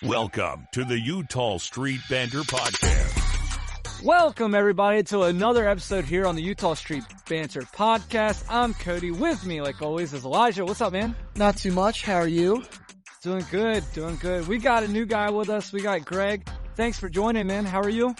Welcome to the Eutaw Street Banter podcast. Welcome, everybody, to another episode here on the Eutaw Street Banter podcast. I'm Cody. With me, like always, is Elijah. What's up, man? Not too much. How are you? Doing good. We got a new guy with us. We got Greg. Thanks for joining, man. How are you?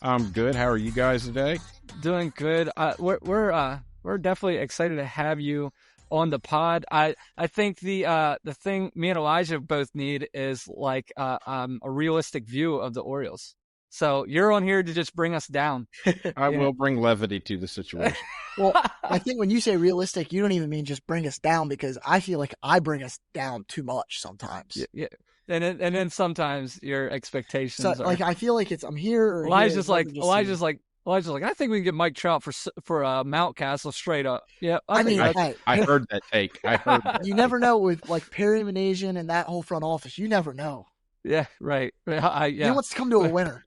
I'm good. How are you guys today? Doing good. We're definitely excited to have you on the pod. I think the thing me and Elijah both need is like a realistic view of the Orioles. So you're on here to just bring us down. I will bring levity to the situation. Well, I think when you say realistic, you don't even mean just bring us down, because I feel like I bring us down too much sometimes. Yeah. And then sometimes your expectations So, are like, I feel like I'm here or Elijah's here, like, I think we can get Mike Trout for Mountcastle straight up. Yeah, I heard that take. I heard that. You never know with like Perry Manasian and that whole front office. You never know. Yeah, right. He wants to come to a winner.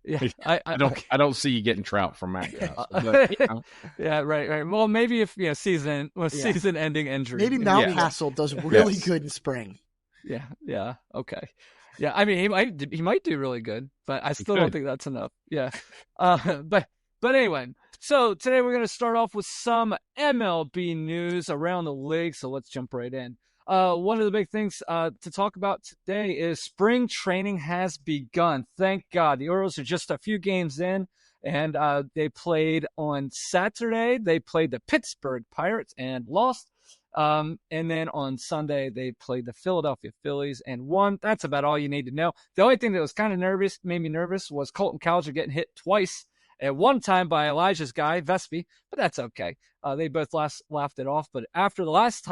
Yeah, I don't see you getting Trout from Mountcastle. But, Yeah, right. Well, maybe if season-ending injury. Maybe Mountcastle does really good in spring. Yeah. Okay. Yeah, I mean he might do really good, but I still don't think that's enough. Yeah. But anyway, so today we're gonna start off with some MLB news around the league. So let's jump right in. One of the big things to talk about today is spring training has begun. Thank God. The Orioles are just a few games in, and they played on Saturday. They played the Pittsburgh Pirates and lost. And then on Sunday, they played the Philadelphia Phillies and won. That's about all you need to know. The only thing that was kind of made me nervous, was Colton Cowser getting hit twice. At one time by Elijah's guy, Vespi, but that's okay. They both laughed it off. But after the last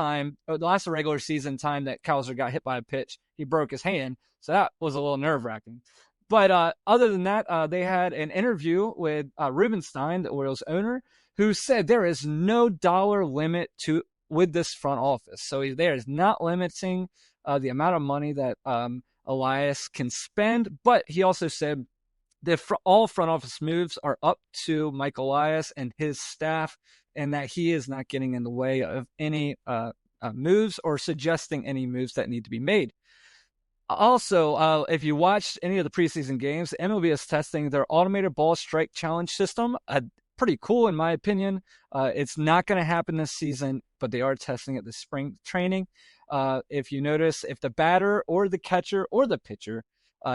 regular season time that Cowser got hit by a pitch, he broke his hand. So that was a little nerve-wracking. But other than that, they had an interview with Rubenstein, the Orioles owner, who said there is no dollar limit with this front office. So there is not limiting the amount of money that Elias can spend. But he also said that all front office moves are up to Mike Elias and his staff, and that he is not getting in the way of any moves or suggesting any moves that need to be made. Also, if you watched any of the preseason games, MLB is testing their automated ball strike challenge system. Pretty cool, in my opinion. It's not going to happen this season, but they are testing it this spring training. If you notice, if the batter or the catcher or the pitcher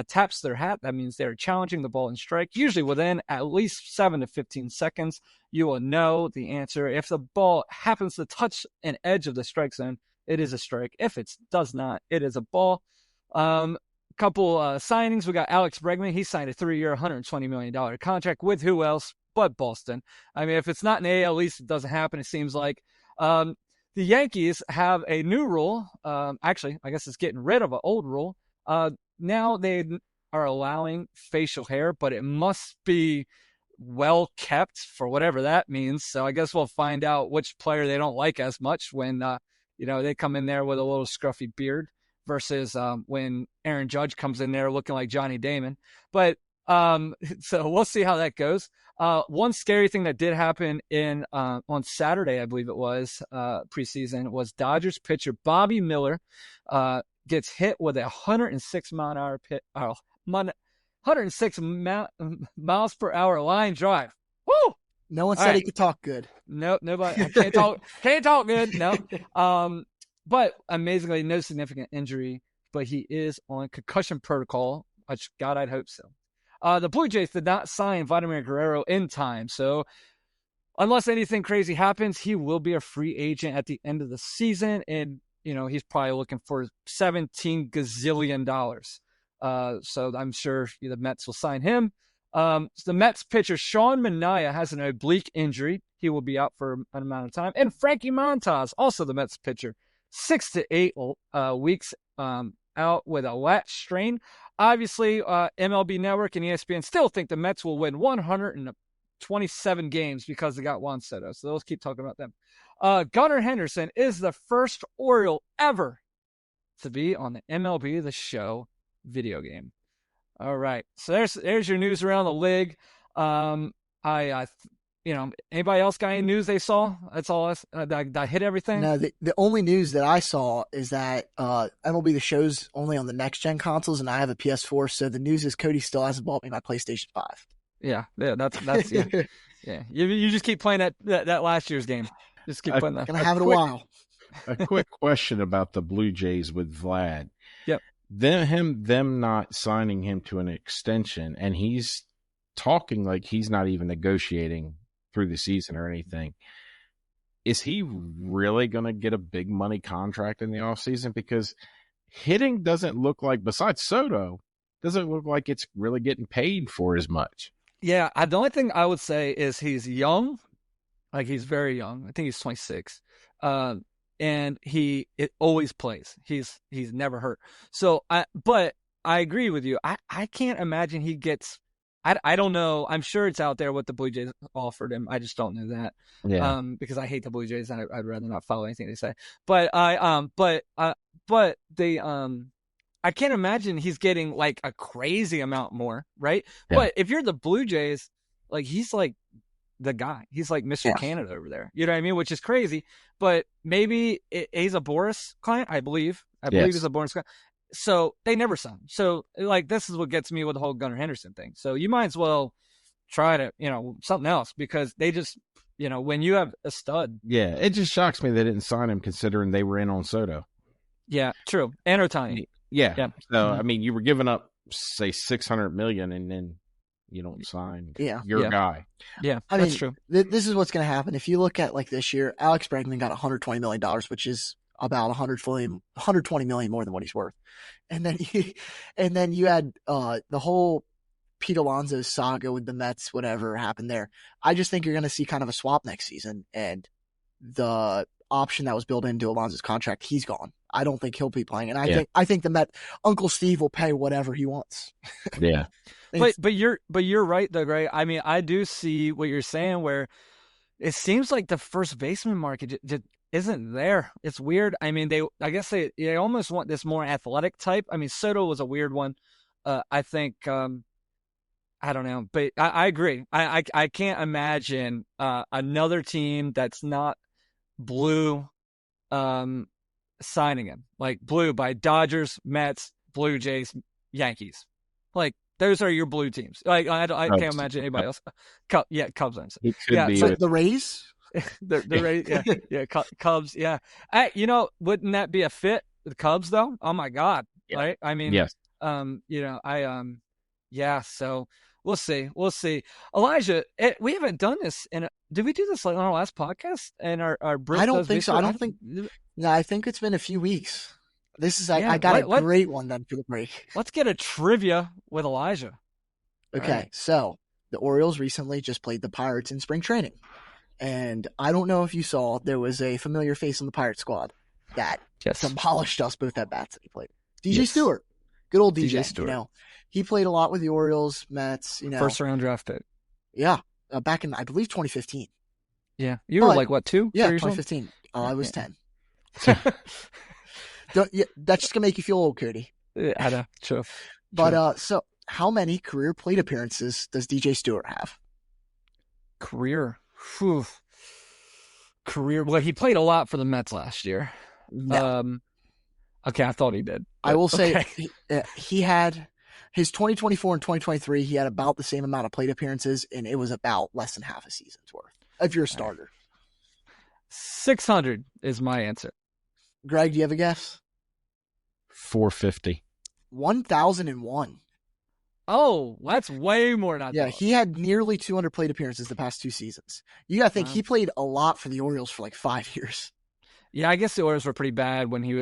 taps their hat, that means they're challenging the ball and strike. Usually within at least 7 to 15 seconds, you will know the answer. If the ball happens to touch an edge of the strike zone, it is a strike. If it does not, it is a ball. Couple signings. We got Alex Bregman. He signed a 3-year, $120 million contract with who else but Boston. I mean, if it's not in the AL East, it doesn't happen, it seems like. The Yankees have a new rule. Actually, I guess it's getting rid of an old rule. Now they are allowing facial hair, but it must be well kept, for whatever that means. So I guess we'll find out which player they don't like as much when they come in there with a little scruffy beard versus when Aaron Judge comes in there looking like Johnny Damon. But so we'll see how that goes. One scary thing that did happen on Saturday, I believe it was, preseason, was Dodgers pitcher Bobby Miller gets hit with a 106 miles per hour line drive. Woo! No one said he could talk good. Nope, nobody. I can't talk. Can't talk good. No. But amazingly, no significant injury. But he is on concussion protocol. Which, God, I'd hope so. The Blue Jays did not sign Vladimir Guerrero in time, so unless anything crazy happens, he will be a free agent at the end of the season, and he's probably looking for $17 gazillion. So I'm sure the Mets will sign him. The Mets pitcher Sean Manaea has an oblique injury. He will be out for an amount of time. And Frankie Montas, also the Mets pitcher, 6 to 8 weeks out with a lat strain. Obviously, MLB Network and ESPN still think the Mets will win 127 games because they got Juan Soto. So let's keep talking about them. Gunnar Henderson is the first Oriole ever to be on the MLB The Show video game. All right. So there's your news around the league. I Anybody else got any news they saw? That's all. I hit everything. No, the only news that I saw is that MLB The Show's only on the next gen consoles, and I have a PS4. So the news is Cody still hasn't bought me my PlayStation 5. Yeah. That's yeah. Yeah. You just keep playing that last year's game. Just keep playing that. Gonna have it a while. A quick question about the Blue Jays with Vlad. Yep. Them not signing him to an extension, and he's talking like he's not even negotiating through the season or anything. Is he really going to get a big money contract in the offseason? Because hitting doesn't look like, besides Soto, doesn't look like it's really getting paid for as much. Yeah, the only thing I would say is he's young. Like, he's very young. I think he's 26. And it always plays. He's never hurt. So but I agree with you. I can't imagine he gets. I don't know. I'm sure it's out there what the Blue Jays offered him. I just don't know that. Yeah. Because I hate the Blue Jays and I'd rather not follow anything they say. But I can't imagine he's getting like a crazy amount more, right? Yeah. But if you're the Blue Jays, like, he's like the guy. He's like Mr. Canada over there. You know what I mean? Which is crazy. But maybe he's a Boris client, I believe. I believe he's a Boris client. So they never signed. So, like, this is what gets me with the whole Gunnar Henderson thing. So you might as well try to, something else, because they just, when you have a stud. Yeah, it just shocks me they didn't sign him considering they were in on Soto. Yeah, true. And Ohtani. Yeah. So, I mean, you were giving up, say, $600 million, and then you don't sign your guy. Yeah, that's true. This is what's going to happen. If you look at, like, this year, Alex Bregman got $120 million, which is about $120 million more than what he's worth. And then you had the whole Pete Alonso saga with the Mets, whatever happened there. I just think you're going to see kind of a swap next season, and the option that was built into Alonso's contract, he's gone. I don't think he'll be playing, and I think the Met Uncle Steve will pay whatever he wants. Yeah. But you're right though, Greg. I mean, I do see what you're saying, where it seems like the first baseman market just isn't there. It's weird. I mean, I guess they almost want this more athletic type. I mean, Soto was a weird one. I think I don't know, but I agree. I can't imagine another team that's not blue signing him, like blue by Dodgers, Mets, Blue Jays, Yankees. Like, those are your blue teams. Like, I can't imagine anybody else. Cubs. It could be so the Rays. the Rays, yeah, Cubs, yeah. Wouldn't that be a fit? The Cubs, though. Oh my God, right? I mean, yes. So we'll see. Elijah, we haven't done this, did we do this like on our last podcast? And our break? I don't think so. No, I think it's been a few weeks. This is I got a great one then for the break. Let's get a trivia with Elijah. Okay, right. So the Orioles recently just played the Pirates in spring training. And I don't know if you saw, there was a familiar face on the Pirate squad that demolished us both at bats that he played. DJ Stewart. Good old DJ Stewart. He played a lot with the Orioles, Mets, First round draft pick. Yeah. Back in, I believe, 2015. Yeah. You were like, what, 2? Yeah, 2015. I was 10. That's just going to make you feel old, Cody. I know. True. But, so how many career plate appearances does DJ Stewart have? Career. Whew. Career. Well, he played a lot for the Mets last year. No. Okay, I thought he did. I will say he had his 2024 and 2023. He had about the same amount of plate appearances, and it was about less than half a season's worth. If you're a starter, 600 is my answer. Greg, do you have a guess? 450. 1,001. Oh, that's way more than I thought. He had nearly 200 plate appearances the past 2 seasons. You got to think he played a lot for the Orioles for like 5 years. Yeah, I guess the Orioles were pretty bad when he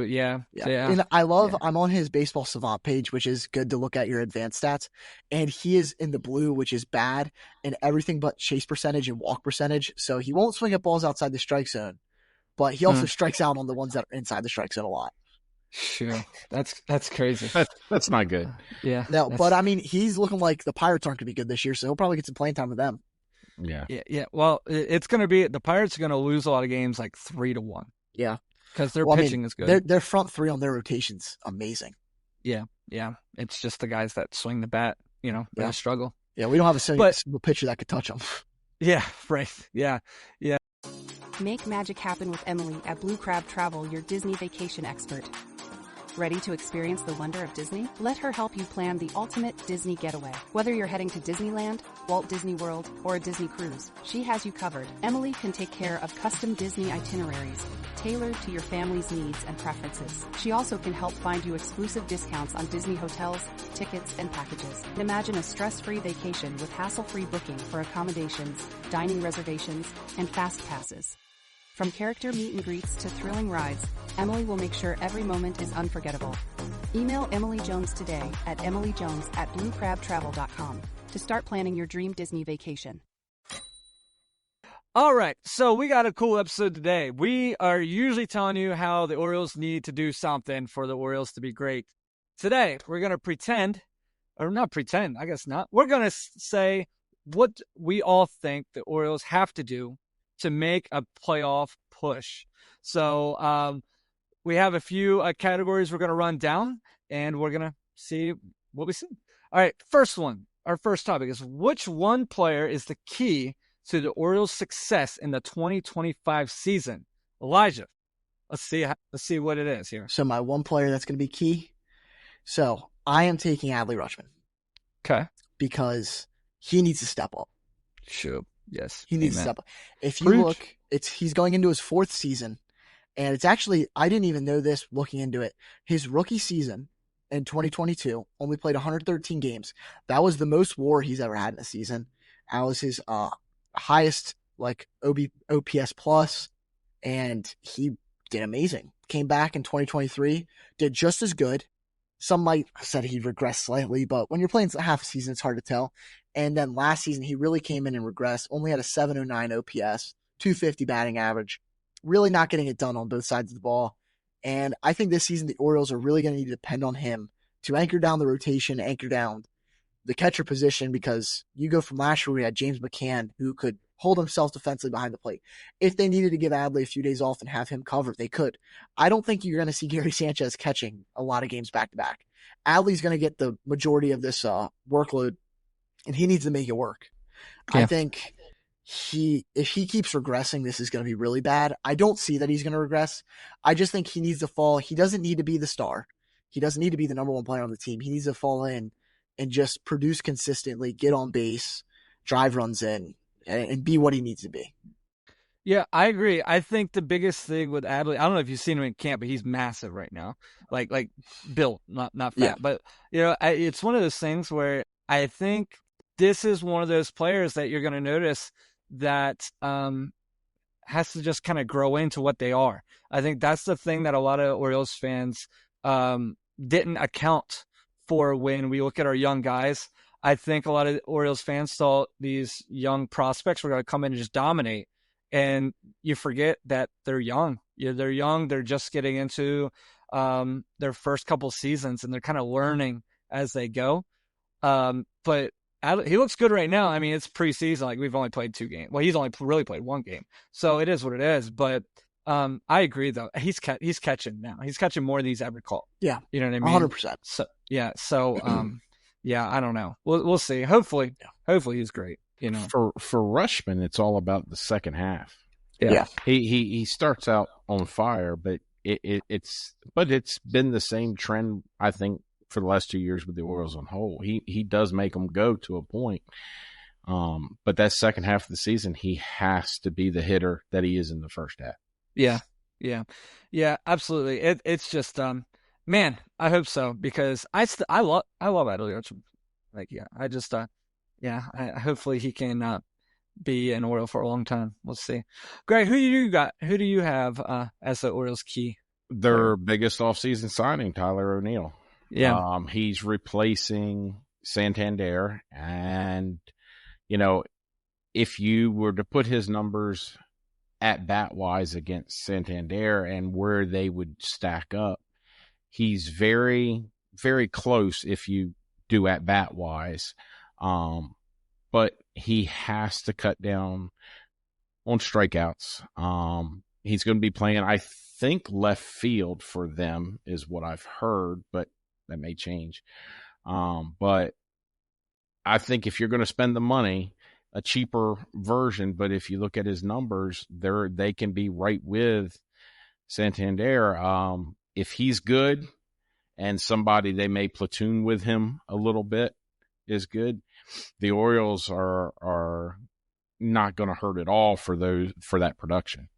yeah. And I'm on his Baseball Savant page, which is good to look at your advanced stats. And he is in the blue, which is bad in everything but chase percentage and walk percentage. So he won't swing at balls outside the strike zone, but he also strikes out on the ones that are inside the strike zone a lot. Sure. That's crazy. That's not good. Yeah. No, but I mean, he's looking like the Pirates aren't going to be good this year, so he'll probably get some playing time with them. Yeah. Yeah. Well, it's going to be the Pirates are going to lose a lot of games like 3-1. Yeah. Because their pitching is good. Their front three on their rotation's amazing. Yeah. It's just the guys that swing the bat, they struggle. Yeah, we don't have a single pitcher that could touch them. Yeah, right. Yeah. Make magic happen with Emily at Blue Crab Travel, your Disney vacation expert. Ready to experience the wonder of Disney? Let her help you plan the ultimate Disney getaway. Whether you're heading to Disneyland, Walt Disney World, or a Disney cruise, she has you covered. Emily can take care of custom Disney itineraries, tailored to your family's needs and preferences. She also can help find you exclusive discounts on Disney hotels, tickets, and packages. Imagine a stress-free vacation with hassle-free booking for accommodations, dining reservations, and fast passes. From character meet and greets to thrilling rides, Emily will make sure every moment is unforgettable. Email Emily Jones today at emilyjones@bluecrabtravel.com to start planning your dream Disney vacation. All right, so we got a cool episode today. We are usually telling you how the Orioles need to do something for the Orioles to be great. Today, we're going to pretend, or not pretend, I guess not. We're going to say what we all think the Orioles have to do to make a playoff push. So we have a few categories we're going to run down, and we're going to see what we see. All right, first one, our first topic is which one player is the key to the Orioles' success in the 2025 season? Elijah, let's see what it is here. So my one player that's going to be key. So I am taking Adley Rutschman. Okay. Because he needs to step up. Sure. Yes. He needs to step up. If you look, he's going into his 4th season, and it's actually, I didn't even know this looking into it. His rookie season in 2022 only played 113 games. That was the most WAR he's ever had in a season. That was his highest OPS plus, and he did amazing. Came back in 2023, did just as good. Some might have said he regressed slightly, but when you're playing half a season, it's hard to tell. And then last season, he really came in and regressed. Only had a 709 OPS, 250 batting average. Really not getting it done on both sides of the ball. And I think this season, the Orioles are really going to need to depend on him to anchor down the rotation, anchor down the catcher position, because you go from last year, we had James McCann, who could hold himself defensively behind the plate. If they needed to give Adley a few days off and have him cover, they could. I don't think you're going to see Gary Sanchez catching a lot of games back-to-back. Adley's going to get the majority of this workload, and he needs to make it work. Yeah. I think if he keeps regressing, this is going to be really bad. I don't see that he's going to regress. I just think he needs to fall. He doesn't need to be the star. He doesn't need to be the number one player on the team. He needs to fall in and just produce consistently, get on base, drive runs in, and be what he needs to be. Yeah, I agree. I think the biggest thing with Adley, I don't know if you've seen him in camp, but he's massive right now. Like built, not fat. Yeah. But, it's one of those things where I think this is one of those players that you're going to notice that has to just kind of grow into what they are. I think that's the thing that a lot of Orioles fans didn't account for when we look at our young guys. I think a lot of Orioles fans thought these young prospects were going to come in and just dominate. And you forget that they're young. They're young. They're just getting into their first couple seasons, and they're kind of learning as they go. But he looks good right now. I mean, it's preseason. Like, we've only played 2 games. Well, he's only really played 1 game. So it is what it is. But I agree, though. He's catching now. He's catching more than he's ever caught. Yeah. You know what I mean? 100%. So, yeah. So, yeah, I don't know. We'll see. Hopefully he's great. For Rutschman, it's all about the second half. Yeah. He starts out on fire, but it's been the same trend, I think, for the last 2 years with the Orioles on whole. He does make them go to a point. But that second half of the season, he has to be the hitter that he is in the first half. Yeah, absolutely. It's just man, I hope so, because I love Adley Rutschman. Hopefully he can be an Oriole for a long time. We'll see. Greg, who do you got? Who do you have as the Orioles key? Their biggest offseason signing, Tyler O'Neill. Yeah. He's replacing Santander, and if you were to put his numbers at bat wise against Santander and where they would stack up, he's very, very close if you do at bat wise. But he has to cut down on strikeouts. He's going to be playing, I think, left field for them is what I've heard, but that may change. But I think if you're going to spend the money a cheaper version, but if you look at his numbers, they can be right with Santander. If he's good and somebody they may platoon with him a little bit is good, the Orioles are not going to hurt at all for that production.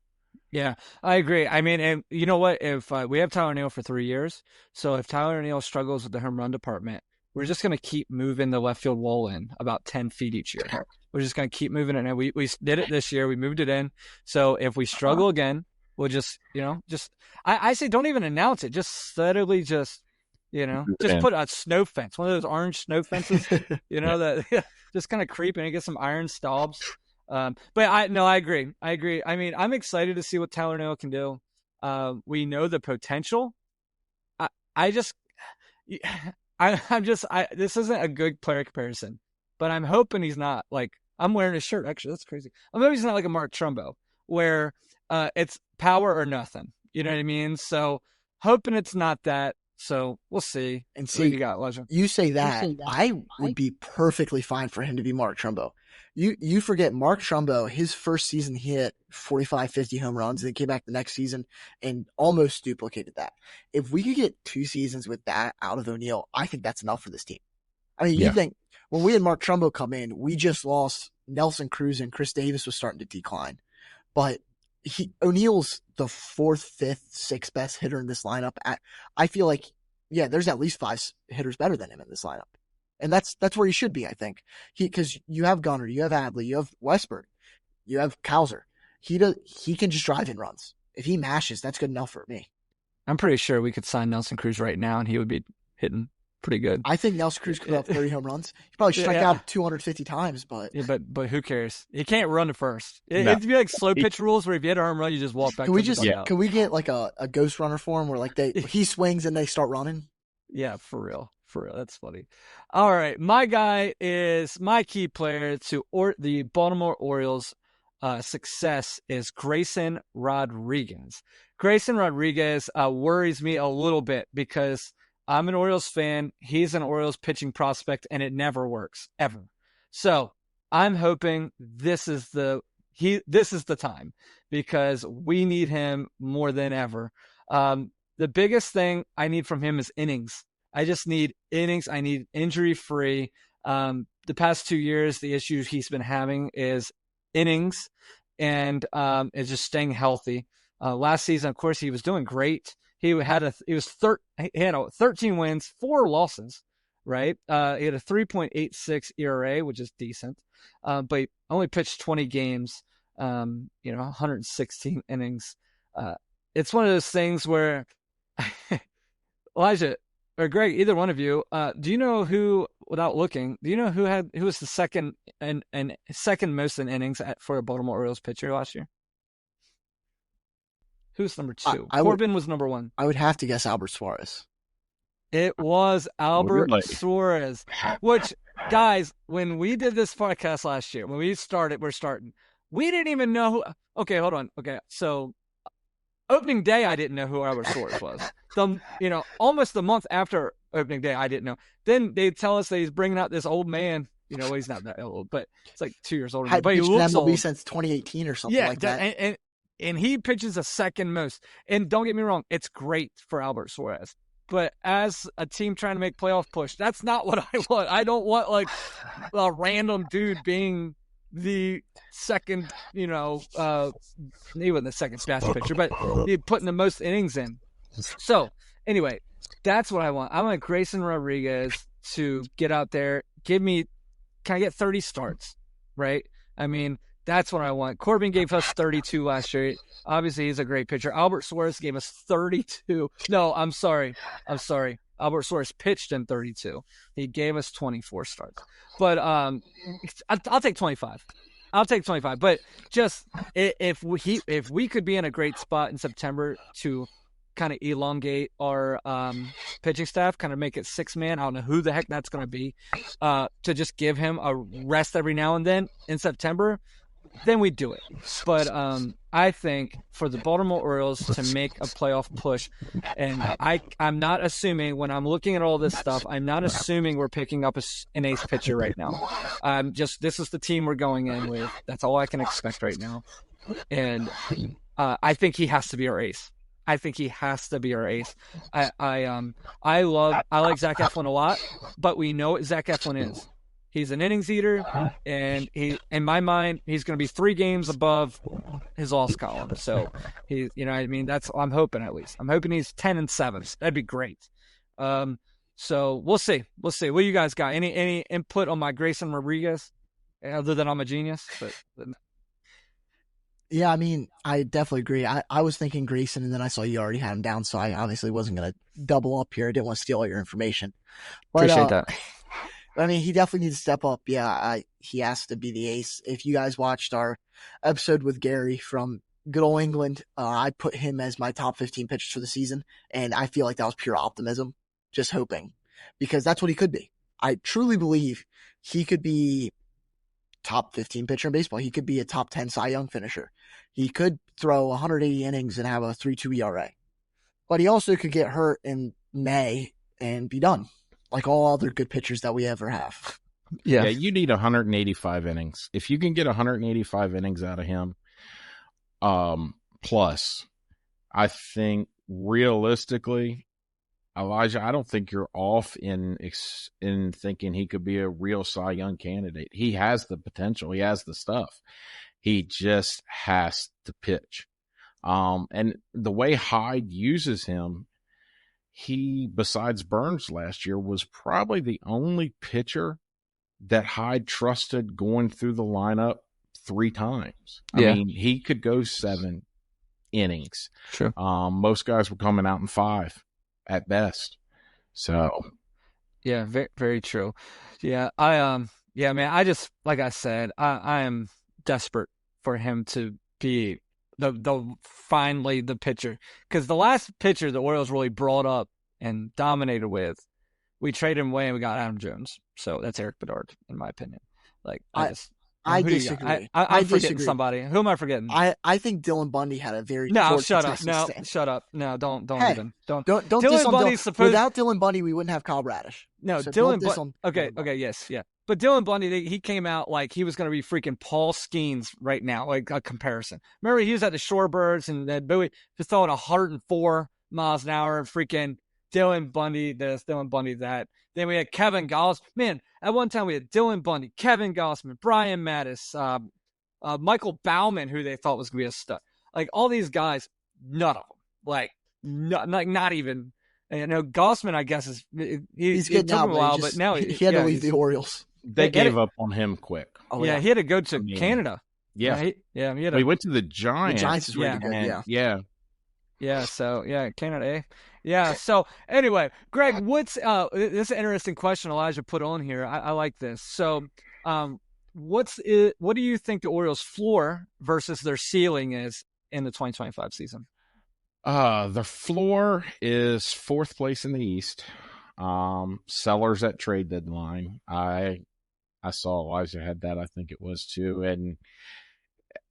Yeah, I agree. I mean, and you know what? If we have Tyler O'Neill for 3 years, so if Tyler O'Neill struggles with the home run department, we're just going to keep moving the left field wall in about 10 feet each year. We're just going to keep moving it in. We did it this year. We moved it in. So if we struggle again, we'll just I say don't even announce it. Just steadily just put a snow fence, one of those orange snow fences, that just kind of creep and get some iron stobs. But I agree. I mean, I'm excited to see what Tyler O'Neill can do. We know the potential. This isn't a good player comparison, but I'm hoping he's not like, I'm wearing his shirt. Actually, that's crazy. I'm hoping he's not like a Mark Trumbo where it's power or nothing. You know what I mean? So hoping it's not that. So we'll see. And see, you got, Legend. You say that. I would be perfectly fine for him to be Mark Trumbo. You forget Mark Trumbo, his first season he hit 45, 50 home runs, and then came back the next season and almost duplicated that. If we could get 2 seasons with that out of O'Neill, I think that's enough for this team. I mean, you think when we had Mark Trumbo come in, we just lost Nelson Cruz and Chris Davis was starting to decline. But O'Neill's the 4th, 5th, 6th best hitter in this lineup. I feel like, there's at least 5 hitters better than him in this lineup. And that's where he should be, I think. Because you have Gunnar, you have Adley, you have Westberg, you have Kowser. He can just drive in runs. If he mashes, that's good enough for me. I'm pretty sure we could sign Nelson Cruz right now and he would be hitting pretty good. I think Nelson Cruz could have 30 home runs. He probably struck out 250 times, but but who cares? He can't run to first. It'd be like slow pitch rules where if you hit a home run, you just walk back. Can we get like a ghost runner for him where like he swings and they start running? Yeah, for real. That's funny. All right, my key player to the Baltimore Orioles' success is Grayson Rodriguez. Grayson Rodriguez worries me a little bit because I'm an Orioles fan. He's an Orioles pitching prospect, and it never works ever. So I'm hoping this is the time because we need him more than ever. The biggest thing I need from him is innings. I just need innings. I need injury-free. The past 2 years, the issue he's been having is innings and is just staying healthy. Last season, of course, he was doing great. He had 13 wins, 4 losses, right? He had a 3.86 ERA, which is decent. But he only pitched 20 games, 116 innings. It's one of those things where Elijah or Greg, either one of you, do you know who, without looking, who was the second and second most in innings for a Baltimore Orioles pitcher last year? Who's number 2? Corbin was number 1. I would have to guess Albert Suarez. It was Albert Suarez. Which, guys, when we did this podcast last year, when we started, we didn't even know who. Okay, hold on. Okay, so opening day, I didn't know who Albert Suarez was. Almost the month after opening day, I didn't know. Then they tell us that he's bringing out this old man. He's not that old, but it's like 2 years older. But he looks old. Since 2018 or something like that. And he pitches a second most. And don't get me wrong, it's great for Albert Suarez. But as a team trying to make playoff push, that's not what I want. I don't want like a random dude being the second, he wasn't the second best pitcher, but he putting the most innings in. So anyway, that's what I want. I want Grayson Rodriguez to get out there. Can I get 30 starts? Right? I mean, that's what I want. Corbin gave us 32 last year. Obviously, he's a great pitcher. Albert Suarez gave us 32. No, I'm sorry. Albert Suarez pitched in 32. He gave us 24 starts. But I'll take 25. But just if we could be in a great spot in September to kind of elongate our pitching staff, kind of make it 6-man. I don't know who the heck that's going to be. To just give him a rest every now and then in September. then we do it. But I think for the Baltimore Orioles to make a playoff push, and I'm not assuming when I'm looking at all this stuff, I'm not assuming we're picking up an ace pitcher right now. This is the team we're going in with. That's all I can expect right now. And I think he has to be our ace. I think he has to be our ace. I like Zach Eflin a lot, but we know what Zach Eflin is. He's an innings eater, and in my mind, he's going to be 3 games above his loss column. So that's I'm hoping at least. I'm hoping he's 10-7. That'd be great. So we'll see. What do you guys got? Any input on my Grayson Rodriguez, other than I'm a genius? But yeah, I mean, I definitely agree. I was thinking Grayson, and then I saw you already had him down, so I obviously wasn't going to double up here. I didn't want to steal all your information. But, appreciate that. I mean, he definitely needs to step up. Yeah, he has to be the ace. If you guys watched our episode with Gary from good old England, I put him as my top 15 pitchers for the season, and I feel like that was pure optimism, just hoping, because that's what he could be. I truly believe he could be top 15 pitcher in baseball. He could be a top 10 Cy Young finisher. He could throw 180 innings and have a 3.2 ERA. But he also could get hurt in May and be done, like all other good pitchers that we ever have. Yeah, you need 185 innings. If you can get 185 innings out of him, plus, I think realistically, Elijah, I don't think you're off in thinking he could be a real Cy Young candidate. He has the potential. He has the stuff. He just has to pitch. And the way Hyde uses him, he, besides Burns last year, was probably the only pitcher that Hyde trusted going through the lineup 3 times. I mean, he could go 7 innings. Sure. Most guys were coming out in 5 at best. So, yeah, very, very true. Yeah, man, I just, like I said, I am desperate for him to be the finally the pitcher, because the last pitcher the Orioles really brought up and dominated with, we traded him away and we got Adam Jones. So that's Eric Bedard, in my opinion. Like I disagree. I'm forgetting somebody. Who am I forgetting? I think Dylan Bundy had a very shut up. No, don't Dylan Bundy's supposed. Without Dylan Bundy, we wouldn't have Kyle Bradish. No, so Dylan Bundy. Okay, yes, yeah. But Dylan Bundy, he came out like he was going to be freaking Paul Skeens right now, like a comparison. Remember, he was at the Shorebirds and that Bowie just throwing 104 miles an hour, and freaking Dylan Bundy this, Dylan Bundy that. Then we had Kevin Gausman. Man, at one time we had Dylan Bundy, Kevin Gausman, Brian Mattis, Michael Baumann, who they thought was going to be a stud. Like all these guys, none of them. Like not even. You know, Gausman, I guess, he's getting out, a while, but now he had to leave the Orioles. They gave up on him quick. Oh, yeah, he had to go to Canada. Yeah. He went to the Giants. The Giants is really good, yeah. Yeah, so, Canada, eh? Yeah, so, anyway, Greg, this is an interesting question Elijah put on here. I like this. So, what do you think the Orioles' floor versus their ceiling is in the 2025 season? The floor is 4th place in the East. Sellers at trade deadline. I saw Elijah had that. I think it was too, and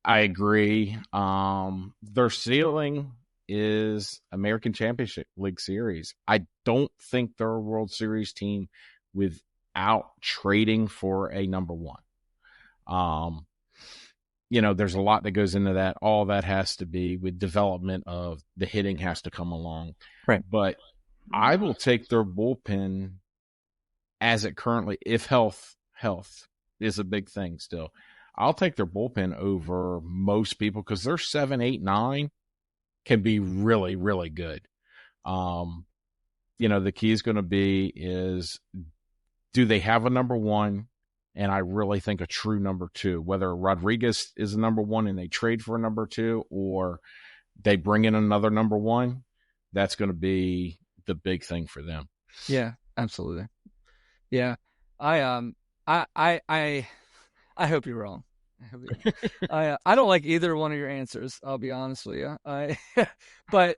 I agree. Their ceiling is American Championship League Series. I don't think they're a World Series team without trading for a number 1. There's a lot that goes into that. All that has to be with development of the hitting has to come along. Right. But I will take their bullpen as it currently, if health is a big thing still. I'll take their bullpen over most people because their 7, 8, 9 can be really, really good. The key is going to be is, do they have a number 1? And I really think a true number 2, whether Rodriguez is a number 1 and they trade for a number 2, or they bring in another number 1, that's going to be the big thing for them. Yeah, absolutely. Yeah. I hope you're wrong. I don't like either one of your answers. I'll be honest with you. But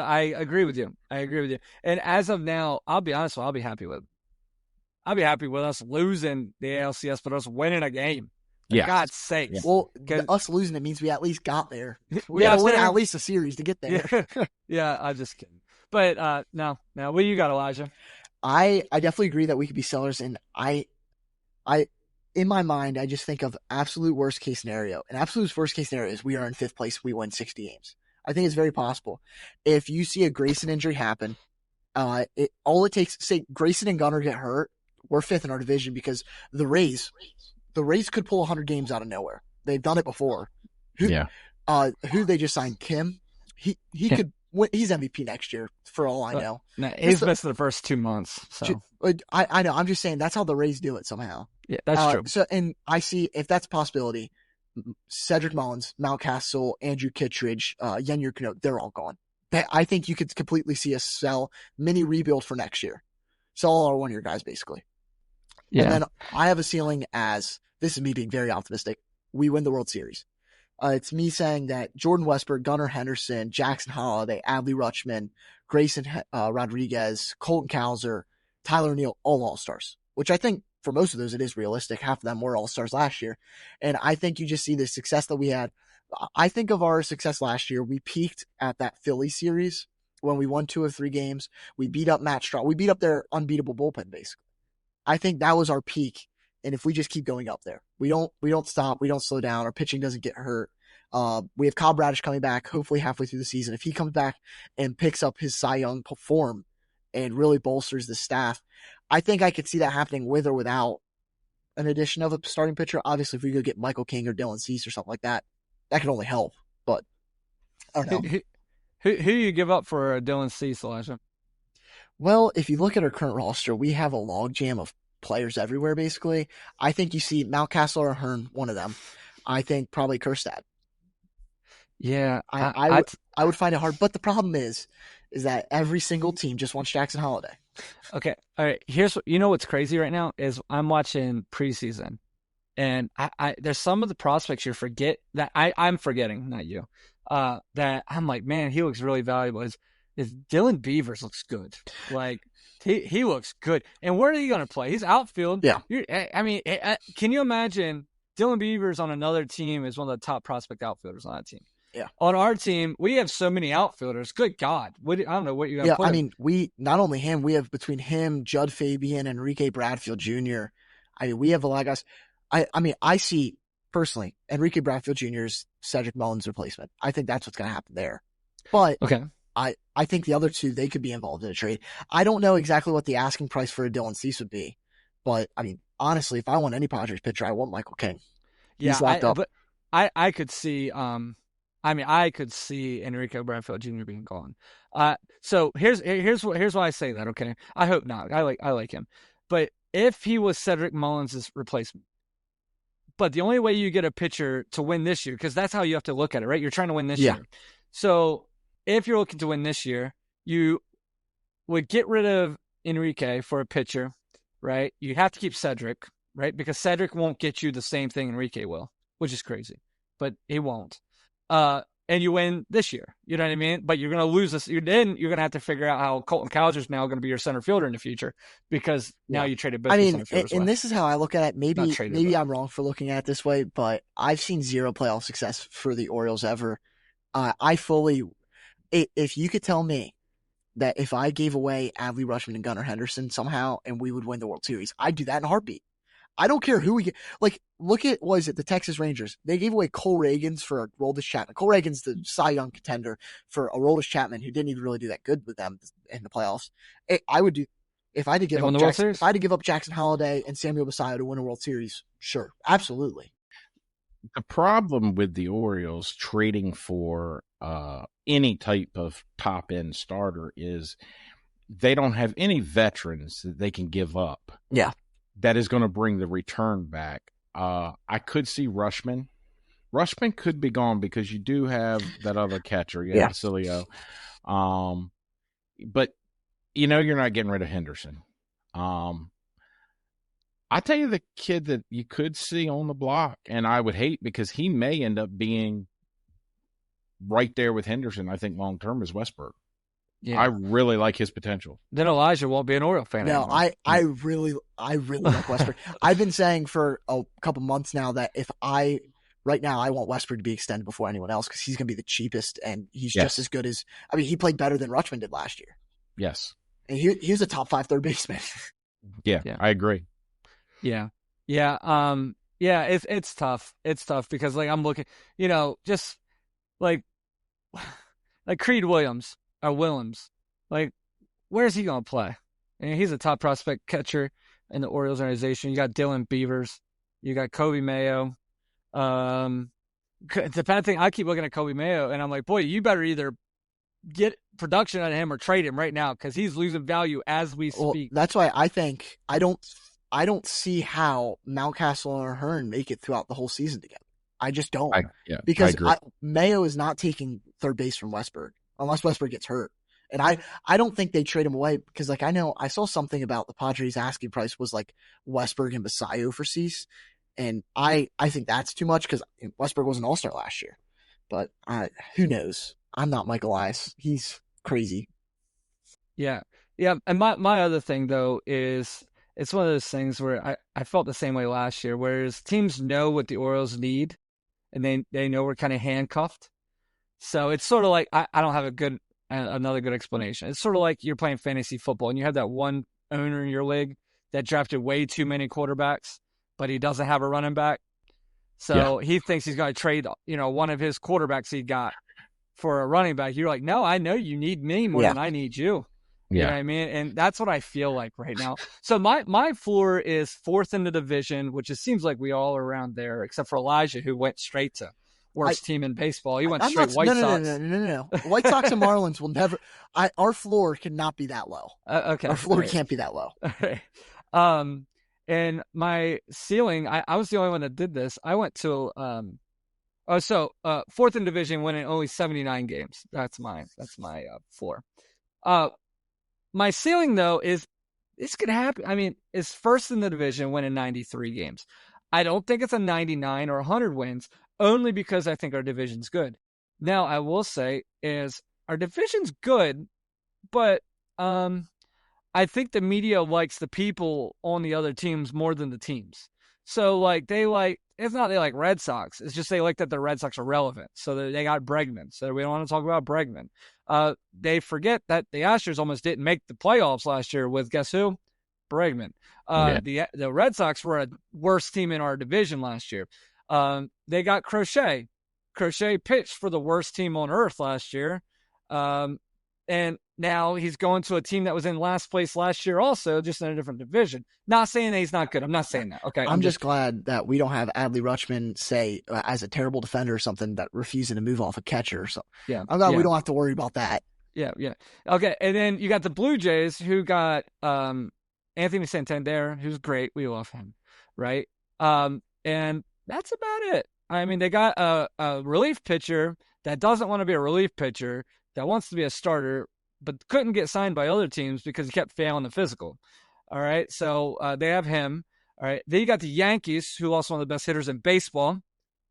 I agree with you. And as of now, I'll be honest with you, I'll be happy with us losing the ALCS, but us winning a game. For God's sake. Yeah. Well, us losing it means we at least got there. We Yeah, got to win at least a series to get there. Yeah, I'm just kidding. But no, what do you got, Elijah? I definitely agree that we could be sellers, and I in my mind, I just think of absolute worst case scenario. And absolute worst case scenario is we are in 5th place, we win 60 games. I think it's very possible. If you see a Grayson injury happen, all it takes, say Grayson and Gunnar get hurt, we're 5th in our division because the Rays could pull 100 games out of nowhere. They've done it before. Who they just signed? Kim. He could win. He's MVP next year for all I know. No, he's missed the first 2 months. So I know. I'm just saying that's how the Rays do it somehow. Yeah, that's true. So, and I see if that's a possibility, Cedric Mullins, Mountcastle, Andrew Kittredge, Yenyer Cano, they're all gone. I think you could completely see us sell mini rebuild for next year. Sell all our 1-year guys basically. Yeah. And then I have a ceiling as, this is me being very optimistic, we win the World Series. It's me saying that Jordan Westburg, Gunnar Henderson, Jackson Holiday, Adley Rutschman, Grayson Rodriguez, Colton Cowser, Tyler Neal, all All-Stars, which I think for most of those, it is realistic. Half of them were All-Stars last year. And I think you just see the success that we had. I think of our success last year. We peaked at that Philly series when we won 2 of 3 games. We beat up Matt Straw. We beat up their unbeatable bullpen, basically. I think that was our peak. And if we just keep going up there, we don't stop, we don't slow down, our pitching doesn't get hurt. We have Cobb Radish coming back, hopefully halfway through the season. If he comes back and picks up his Cy Young form and really bolsters the staff, I think I could see that happening with or without an addition of a starting pitcher. Obviously, if we could get Michael King or Dylan Cease or something like that, that could only help. But I don't know. Who do you give up for Dylan Cease, Elijah? Well, if you look at our current roster, we have a logjam of players everywhere, basically. I think you see Mountcastle or Hearn, one of them. I think probably Kerstad. Yeah. I would find it hard. But the problem is that every single team just wants Jackson Holiday. Okay. All right. What's crazy right now is I'm watching preseason, and I there's some of the prospects you forget that I'm forgetting, not you, that I'm like, man, he looks really valuable. Is Dylan Beavers looks good. Like, he looks good. And where are you going to play? He's outfield. Yeah. Can you imagine Dylan Beavers on another team is one of the top prospect outfielders on that team? Yeah. On our team, we have so many outfielders. Good God. I don't know what you're going to put. I mean, we, not only him, we have between him, Judd Fabian, Enrique Bradfield Jr. I mean, we have a lot of guys. I see personally Enrique Bradfield Jr.'s Cedric Mullins replacement. I think that's what's going to happen there. But okay. I think the other two, they could be involved in a trade. I don't know exactly what the asking price for a Dylan Cease would be. But, I mean, honestly, if I want any Padres pitcher, I want Michael King. He's locked up. But I could see I could see Enrique Bradfield Jr. being gone. So here's why I say that. Okay, I hope not. I like him, but if he was Cedric Mullins' replacement, but the only way you get a pitcher to win this year, because that's how you have to look at it, right? You're trying to win this year. So if you're looking to win this year, you would get rid of Enrique for a pitcher, right? You have to keep Cedric, right? Because Cedric won't get you the same thing Enrique will, which is crazy, but he won't. And you win this year. You know what I mean? But you're going to lose this. Then you're going to have to figure out how Colton Cowser's now going to be your center fielder in the future because now you traded both center fielders. And this is how I look at it. Maybe I'm wrong for looking at it this way, but I've seen 0 playoff success for the Orioles ever. If you could tell me that if I gave away Adley Rutschman and Gunnar Henderson somehow and we would win the World Series, I'd do that in a heartbeat. I don't care who we get. Like, look at, the Texas Rangers? They gave away Cole Reagans for Aroldis Chapman. Cole Reagans, the Cy Young contender, for Aroldis Chapman, who didn't even really do that good with them in the playoffs. I would do, if I had to give up Jackson Holiday and Samuel Basallo to win a World Series, sure, absolutely. The problem with the Orioles trading for any type of top-end starter is they don't have any veterans that they can give up. Yeah. That is going to bring the return back. I could see Rutschman. Rutschman could be gone because you do have that other catcher, Basilio. But you're not getting rid of Henderson. I tell you the kid that you could see on the block, and I would hate because he may end up being right there with Henderson. I think long term is Westburg. Yeah. I really like his potential. Then Elijah won't be an Oriole fan No, anymore. I really like Westbrook. I've been saying for a couple months now that right now I want Westbrook to be extended before anyone else because he's going to be the cheapest and he's just as good as. I mean, he played better than Rutschman did last year. Yes. And he was a top 5 third baseman. Yeah, I agree. Yeah. It's tough. It's tough because like I'm looking, just like Creed Williams or Willems, like where's he gonna play? And he's a top prospect catcher in the Orioles organization. You got Dylan Beavers, you got Kobe Mayo. The bad thing, I keep looking at Kobe Mayo and I'm like, boy, you better either get production out of him or trade him right now because he's losing value as we speak. Well, that's why I think I don't see how Mountcastle or Hearn make it throughout the whole season together. I just don't. Because Mayo is not taking third base from Westberg unless Westberg gets hurt. And I don't think they trade him away because like I know I saw something about the Padres asking price was like Westberg and Basayo for Cease. And I think that's too much because Westberg was an all-star last year. But who knows? I'm not Michael Ice. He's crazy. Yeah. And my other thing, though, is it's one of those things where I felt the same way last year, whereas teams know what the Orioles need, and they know we're kind of handcuffed. So it's sort of like I don't have another good explanation. It's sort of like you're playing fantasy football, and you have that one owner in your league that drafted way too many quarterbacks, but he doesn't have a running back. So he thinks he's going to trade, one of his quarterbacks he got for a running back. You're like, no, I know you need me more than I need you. You know what I mean? And that's what I feel like right now. So my floor is 4th in the division, which it seems like we all are around there, except for Elijah, who went straight to worst team in baseball. He went straight White Sox. No. White Sox and Marlins will never. Our floor cannot be that low. Okay, our floor can't be that low. All right. And my ceiling, I was the only one that did this. I went to 4th in division, winning only 79 games. That's my floor. My ceiling, though, is it's going to happen. I mean, it's 1st in the division, winning 93 games. I don't think it's a 99 or 100 wins, only because I think our division's good. Now, I will say is our division's good, but I think the media likes the people on the other teams more than the teams. So, it's not they like Red Sox. It's just they like that the Red Sox are relevant. So they got Bregman. So we don't want to talk about Bregman. They forget that the Astros almost didn't make the playoffs last year with, guess who? Bregman. The Red Sox were a worst team in our division last year. They got Crochet. Crochet pitched for the worst team on earth last year. And now he's going to a team that was in last place last year also, just in a different division. Not saying that he's not good. I'm not saying that. Okay. I'm just glad that we don't have Adley Rutschman say as a terrible defender or something that refusing to move off a catcher or something. Yeah. I'm glad we don't have to worry about that. Yeah. Okay. And then you got the Blue Jays who got Anthony Santander, who's great. We love him. Right. And that's about it. I mean, they got a relief pitcher that doesn't want to be a relief pitcher, that wants to be a starter, but couldn't get signed by other teams because he kept failing the physical. All right, so they have him. All right, then you got the Yankees, who lost one of the best hitters in baseball.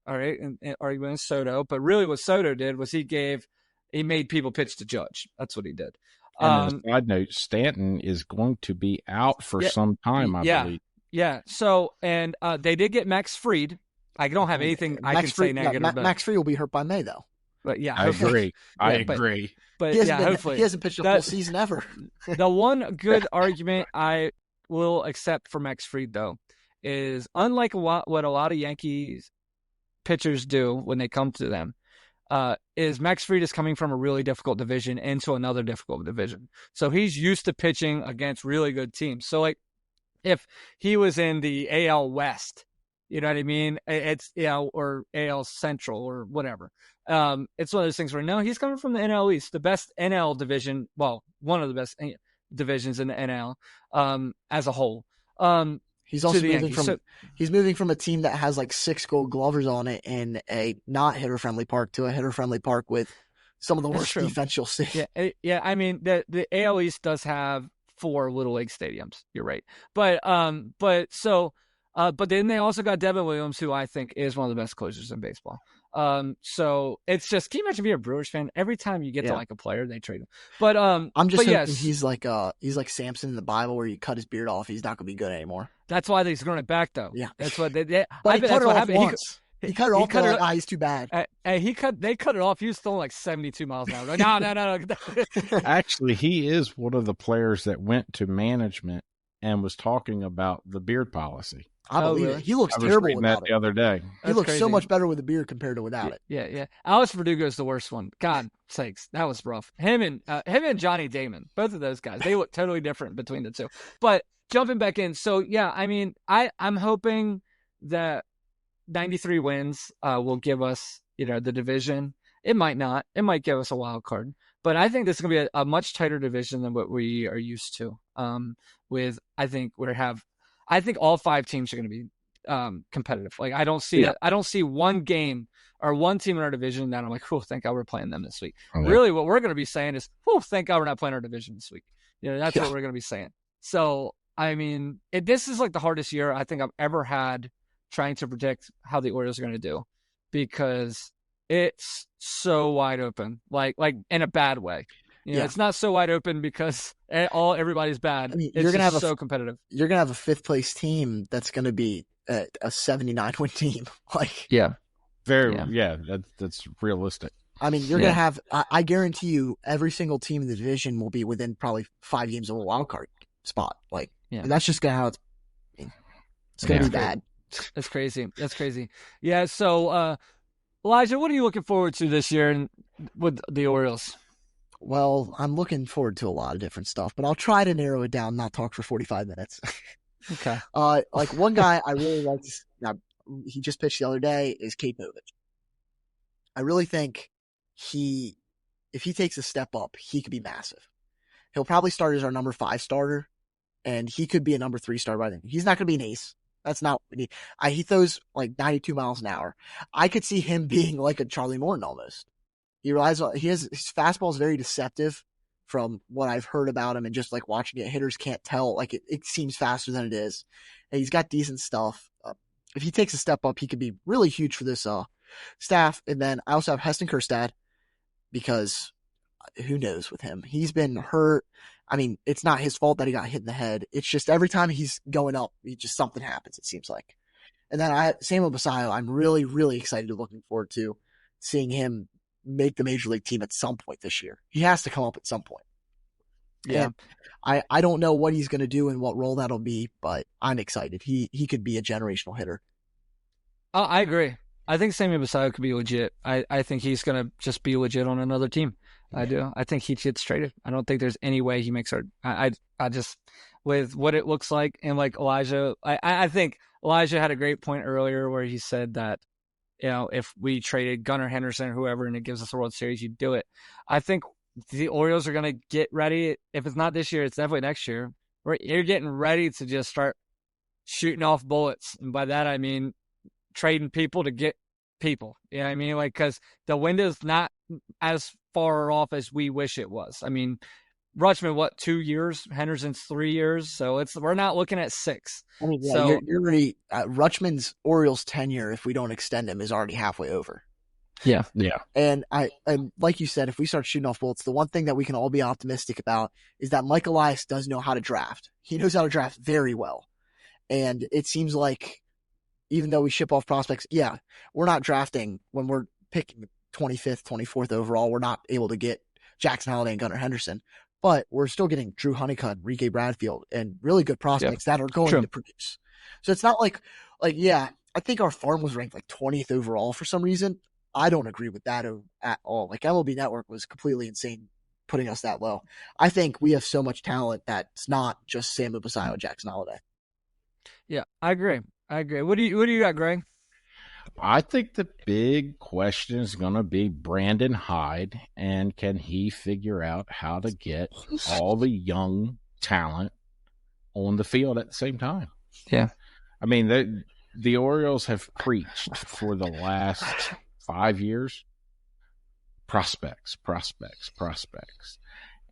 All right, and arguing Soto, but really what Soto did was he made people pitch to Judge. That's what he did. And a side note, Stanton is going to be out for some time, I believe. Yeah. So, and they did get Max Fried. I don't have anything I can say negative about. Max Fried will be hurt by May, though. But yeah, I agree. I agree. But hopefully he hasn't pitched a full season ever. The one good argument I will accept for Max Fried, though, is unlike what a lot of Yankees pitchers do when they come to them, is Max Fried is coming from a really difficult division into another difficult division. So he's used to pitching against really good teams. So if he was in the AL West, you know what I mean? It's, or AL Central or whatever. It's one of those things where, no, he's coming from the NL East, the best NL division. Well, one of the best divisions in the NL as a whole. He's also moving from a team that has like 6 Gold Glovers on it in a not hitter-friendly park to a hitter-friendly park with some of the worst defense you'll see. Yeah. I mean, the AL East does have 4 Little League stadiums. You're right. But then they also got Devin Williams, who I think is one of the best closers in baseball. So it's just, can you imagine being a Brewers fan? Every time you get to Yeah. like a player, they trade him. But I'm just but hoping yes, he's like Samson in the Bible where you cut his beard off. He's not going to be good anymore. that's why he's growing it back though. Yeah. That's what they But I he bet cut that's it what off happened. once. He cut it off. They're like, he's too bad. They cut it off. He was throwing like 72 miles an hour. Like, no. Actually, he is one of the players that went to management and was talking about the beard policy. I believe really? it. He looks I was terrible reading that without the it. other day. He That's looks crazy. so much better with a beard compared to without it. Yeah. Alex Verdugo is the worst one. God sakes, that was rough. Him and Johnny Damon, both of those guys, they look totally different between the two. But jumping back in, so yeah, I mean, I'm hoping that 93 wins will give us, the division. It might not. It might give us a wild card. But I think this is going to be a much tighter division than what we are used to. I think all 5 teams are going to be competitive. Like I don't see one game or one team in our division that I'm like, oh, thank God we're playing them this week. Okay. Really, what we're going to be saying is, oh, thank God we're not playing our division this week. That's what we're going to be saying. So, I mean, this is like the hardest year I think I've ever had trying to predict how the Orioles are going to do, because it's so wide open, like in a bad way. It's not so wide open because everybody's bad. I mean, it's you're gonna have so competitive. You're gonna have a 5th place team that's gonna be a 79 win team. Like That's realistic. I mean, you're gonna have. I guarantee you, every single team in the division will be within probably 5 games of a wild card spot. Like that's just gonna how it's gonna be bad. That's crazy. Yeah. So, Elijah, what are you looking forward to this year with the Orioles? Well, I'm looking forward to a lot of different stuff, but I'll try to narrow it down, not talk for 45 minutes. Okay. Like one guy I really like, now he just pitched the other day, is Kate Povich. I really think if he takes a step up, he could be massive. He'll probably start as our number 5 starter, and he could be a number 3 starter by then. He's not going to be an ace. That's not what we need. He throws like 92 miles an hour. I could see him being like a Charlie Morton almost. His fastball is very deceptive from what I've heard about him, and just like watching it, hitters can't tell. Like it seems faster than it is. And he's got decent stuff. If he takes a step up, he could be really huge for this staff. And then I also have Heston Kjerstad, because who knows with him? He's been hurt. I mean, it's not his fault that he got hit in the head. It's just every time he's going up, something happens, it seems like. And then Samuel Basallo, I'm really, really excited to looking forward to seeing him make the major league team at some point this year. He has to come up at some point. Yeah. And I don't know what he's going to do and what role that'll be, but I'm excited. He could be a generational hitter. Oh, I agree. I think Samuel Basallo could be legit. I think he's going to just be legit on another team. I do. I think he gets traded. I don't think there's any way he makes our. I just, with what it looks like, and like Elijah, I think Elijah had a great point earlier where he said that, if we traded Gunnar Henderson or whoever and it gives us a World Series, you'd do it. I think the Orioles are going to get ready. If it's not this year, it's definitely next year. You're getting ready to just start shooting off bullets. And by that, I mean trading people to get people. You know what I mean? Like, because the window's not as far off as we wish it was. I mean, Rutschman, 2 years? Henderson's 3 years. So we're not looking at 6. I mean, yeah, so you're already Rutschman's Orioles tenure, if we don't extend him, is already halfway over. Yeah. And like you said, if we start shooting off bullets, the one thing that we can all be optimistic about is that Mike Elias does know how to draft. He knows how to draft very well. And it seems like, even though we ship off prospects, we're not drafting when we're picking 25th, 24th overall. We're not able to get Jackson Holliday and Gunnar Henderson. But we're still getting Drew Honeycutt, Enrique Bradfield, and really good prospects that are going to produce. So it's not like, I think our farm was ranked like 20th overall for some reason. I don't agree with that at all. Like MLB Network was completely insane putting us that low. I think we have so much talent that's not just Samuel Basallo, Jackson Holliday. Yeah, I agree. What do you got, Greg? I think the big question is going to be Brandon Hyde, and can he figure out how to get all the young talent on the field at the same time? Yeah. I mean, the Orioles have preached for the last 5 years, prospects.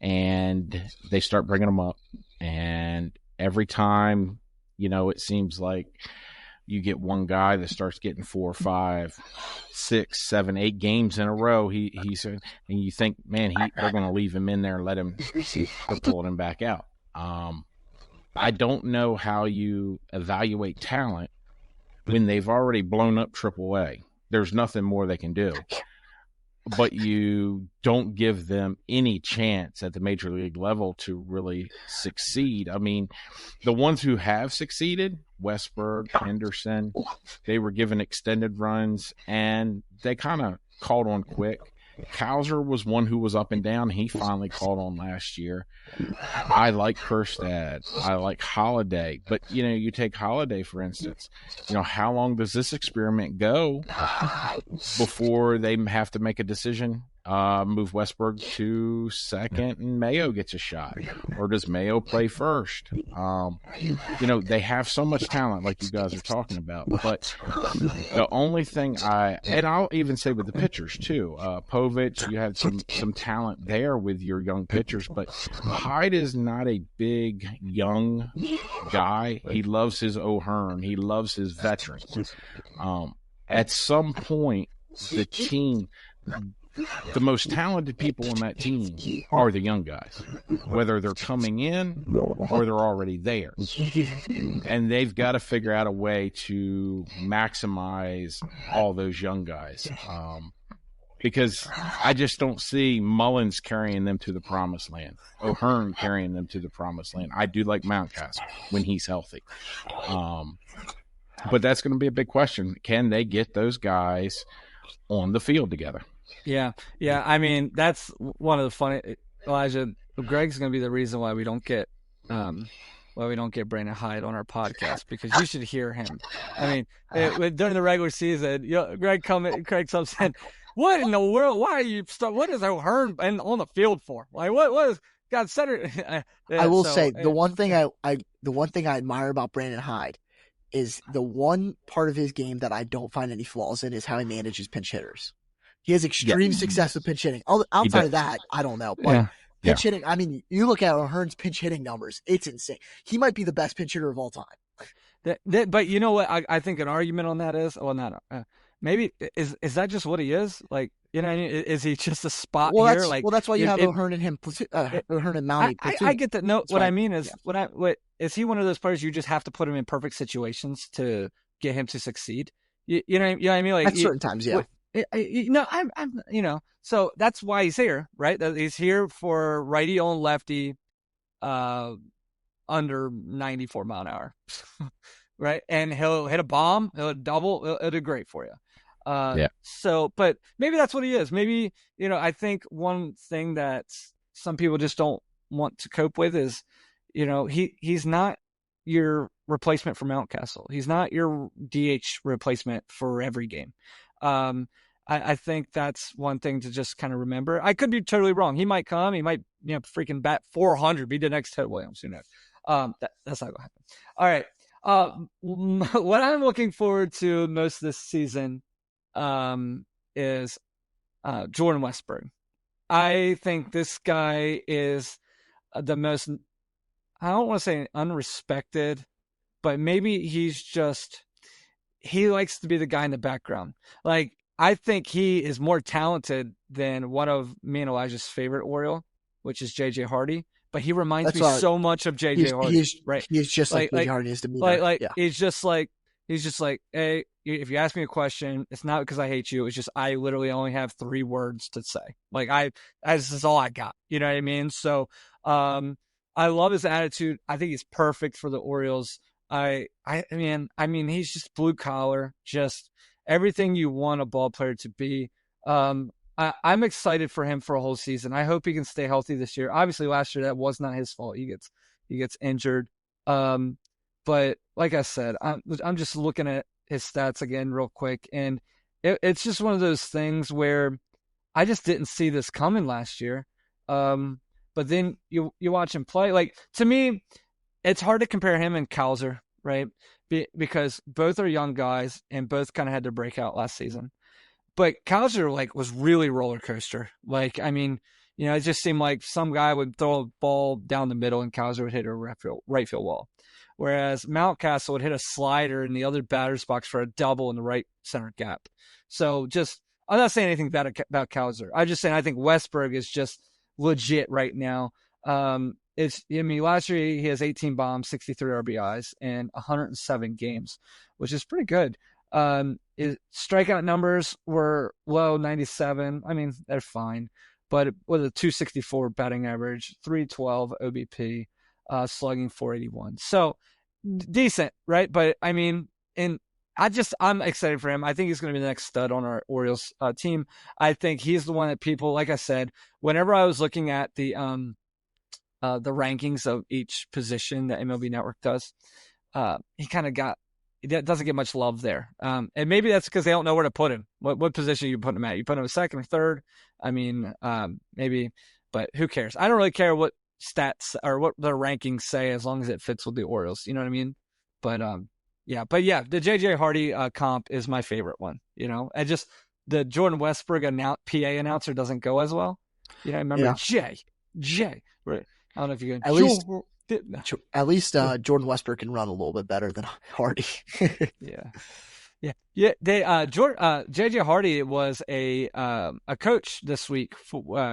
And they start bringing them up. And every time, it seems like you get one guy that starts getting 4, 5, 6, 7, 8 games in a row. He's and you think, man, they're going to leave him in there and let him pull him back out. I don't know how you evaluate talent when they've already blown up AAA. There's nothing more they can do. But you don't give them any chance at the major league level to really succeed. I mean, the ones who have succeeded, Westberg, Henderson, they were given extended runs, and they kind of caught on quick. Kowser was one who was up and down. He finally caught on last year. I like Kerstad. I like Holiday. But, you take Holiday, for instance. How long does this experiment go before they have to make a decision? Move Westberg to second and Mayo gets a shot? Or does Mayo play first? They have so much talent like you guys are talking about. But the only thing and I'll even say with the pitchers too, Povich, you have some talent there with your young pitchers, but Hyde is not a big young guy. He loves his O'Hearn. He loves his veterans. At some point, the team, the most talented people on that team are the young guys, whether they're coming in or they're already there. And they've got to figure out a way to maximize all those young guys. Because I just don't see Mullins carrying them to the promised land, O'Hearn carrying them to the promised land. I do like Mountcastle when he's healthy. But that's going to be a big question. Can they get those guys on the field together? Yeah. I mean, that's one of the funny. Elijah, Greg's going to be the reason why we don't get Brandon Hyde on our podcast, because you should hear him. I mean, during the regular season, Greg comes in. What in the world? Why are you? What is O'Hearn on the field for? Like, what is God center? I will say the one thing I admire about Brandon Hyde is the one part of his game that I don't find any flaws in is how he manages pinch hitters. He has extreme success with pinch hitting. Outside of that, I don't know. But pinch hitting, I mean, you look at O'Hearn's pinch hitting numbers, it's insane. He might be the best pinch hitter of all time. But you know what? I think an argument on that is, maybe is that just what he is? Like, you know what I mean? Is he just a spot here? That's why you have O'Hearn and him, O'Hearn and Mounty. I get that. No, what I mean is, what is he one of those players you just have to put him in perfect situations to get him to succeed? You know what I mean? Like at certain times, yeah. So that's why he's here, right? He's here for righty on lefty, under 94 mile an hour, right? And he'll hit a bomb, he'll double, it'll do great for you. So, but maybe that's what he is. Maybe, I think one thing that some people just don't want to cope with is, he's not your replacement for Mountcastle. He's not your DH replacement for every game. I think that's one thing to just kind of remember. I could be totally wrong. He might come. He might, freaking bat 400, be the next Ted Williams. Who knows? That's not going to happen. All right. What I'm looking forward to most this season is Jordan Westberg. I think this guy is the most, I don't want to say unrespected, but maybe he likes to be the guy in the background. Like, I think he is more talented than one of me and Elijah's favorite Oriole, which is J.J. Hardy. But he reminds me so much of J.J. Hardy. Right? He's just like J.J. Hardy is to me. He's just like, hey, if you ask me a question, it's not because I hate you. It's just I literally only have 3 words to say. This is all I got. You know what I mean? So I love his attitude. I think he's perfect for the Orioles. I mean, he's just blue collar, just everything you want a ball player to be. I'm excited for him for a whole season. I hope he can stay healthy this year. Obviously, last year that was not his fault. He gets injured. But like I said, I'm just looking at his stats again real quick, and it's just one of those things where I just didn't see this coming last year. But then you watch him play. Like, to me, it's hard to compare him and Kowser, right? Because both are young guys and both kind of had to break out last season. But Kowser was really roller coaster. I mean, It just seemed like some guy would throw a ball down the middle and Cowser would hit a right field wall. Whereas Mountcastle would hit a slider in the other batter's box for a double in the right center gap. So I'm not saying anything bad about Cowser. I'm just saying I think Westberg is just legit right now. Last year he has 18 bombs, 63 RBIs, and 107 games, which is pretty good. His strikeout numbers were low, 97. I mean, they're fine. But with a 264 batting average, 312 OBP, slugging 481. So decent, right? But I mean, I'm excited for him. I think he's going to be the next stud on our Orioles team. I think he's the one that people, like I said, whenever I was looking at the rankings of each position that MLB Network does, he kind of doesn't get much love there. And maybe that's because they don't know where to put him. What position you put him at? You put him second or third? I mean, maybe, but who cares? I don't really care what stats or what the rankings say as long as it fits with the Orioles. You know what I mean? But the JJ Hardy comp is my favorite one. And just the Jordan Westberg PA announcer doesn't go as well. Remember Jay. Right? I don't know if you can. At least Jordan Westberg can run a little bit better than Hardy. Yeah. JJ Hardy was a coach this week.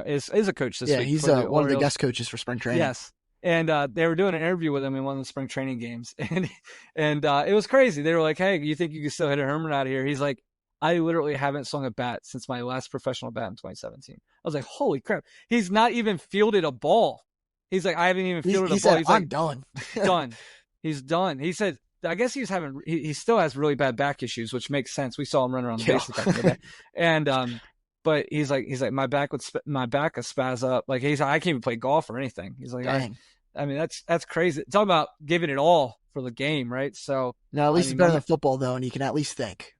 Is a coach this week. Yeah, he's one of the guest coaches for spring training. Yes, and they were doing an interview with him in one of the spring training games, and it was crazy. They were like, "Hey, you think you can still hit a home run out of here?" He's like, "I literally haven't swung a bat since my last professional bat in 2017." I was like, "Holy crap!" He's not even fielded a ball. He's like, "I haven't even fielded a ball." Said, he's I'm like, done. Done. He's done. He said, I guess he still has really bad back issues, which makes sense. We saw him run around the bases back in the day. And, but he's like, my back would spaz up. Like I can't even play golf or anything. He's like, dang. I mean, that's crazy. Talking about giving it all for the game, right? So no, at least it's better than football though. And you can at least think.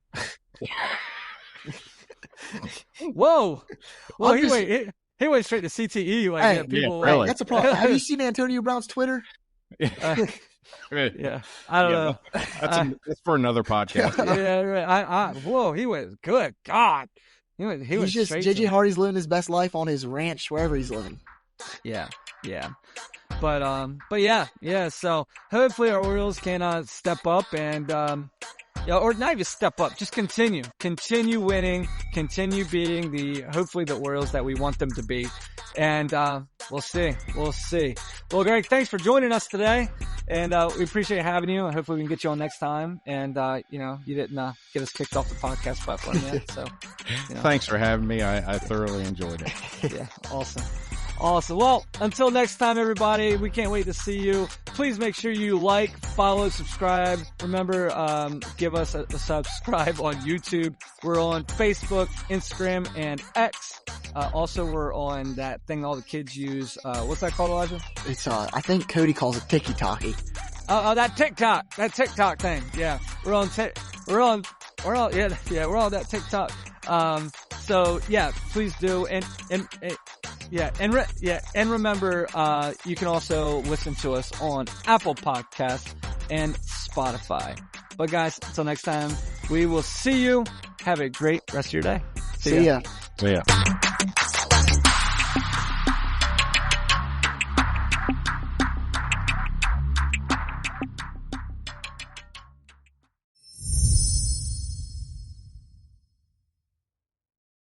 Whoa. Well, he went straight to CTE. Like, people, yeah, really. That's a problem. Have you seen Antonio Brown's Twitter? Yeah, I don't know. That's for another podcast. Yeah, right. Whoa, he was good. God, he was just JJ Hardy's living his best life on his ranch wherever he's living. Yeah. But yeah. So hopefully our Orioles can step up and or not even step up, just continue winning, continue beating hopefully the Orioles that we want them to be. And we'll see. Well, Greg, thanks for joining us today, and we appreciate having you. And hopefully we can get you on next time. And you didn't get us kicked off the podcast platform yet, so thanks for having me. I thoroughly enjoyed it. Yeah, awesome. Well, until next time, everybody, we can't wait to see you. Please make sure you like, follow, subscribe. Remember, give us a subscribe on YouTube. We're on Facebook, Instagram, and X. Also, we're on that thing all the kids use. What's that called, Elijah? It's I think Cody calls it TikTok. That TikTok thing. Yeah, we're on that TikTok. So yeah, please do. And remember, you can also listen to us on Apple Podcasts and Spotify. But guys, until next time, we will see you. Have a great rest of your day. See ya. See ya.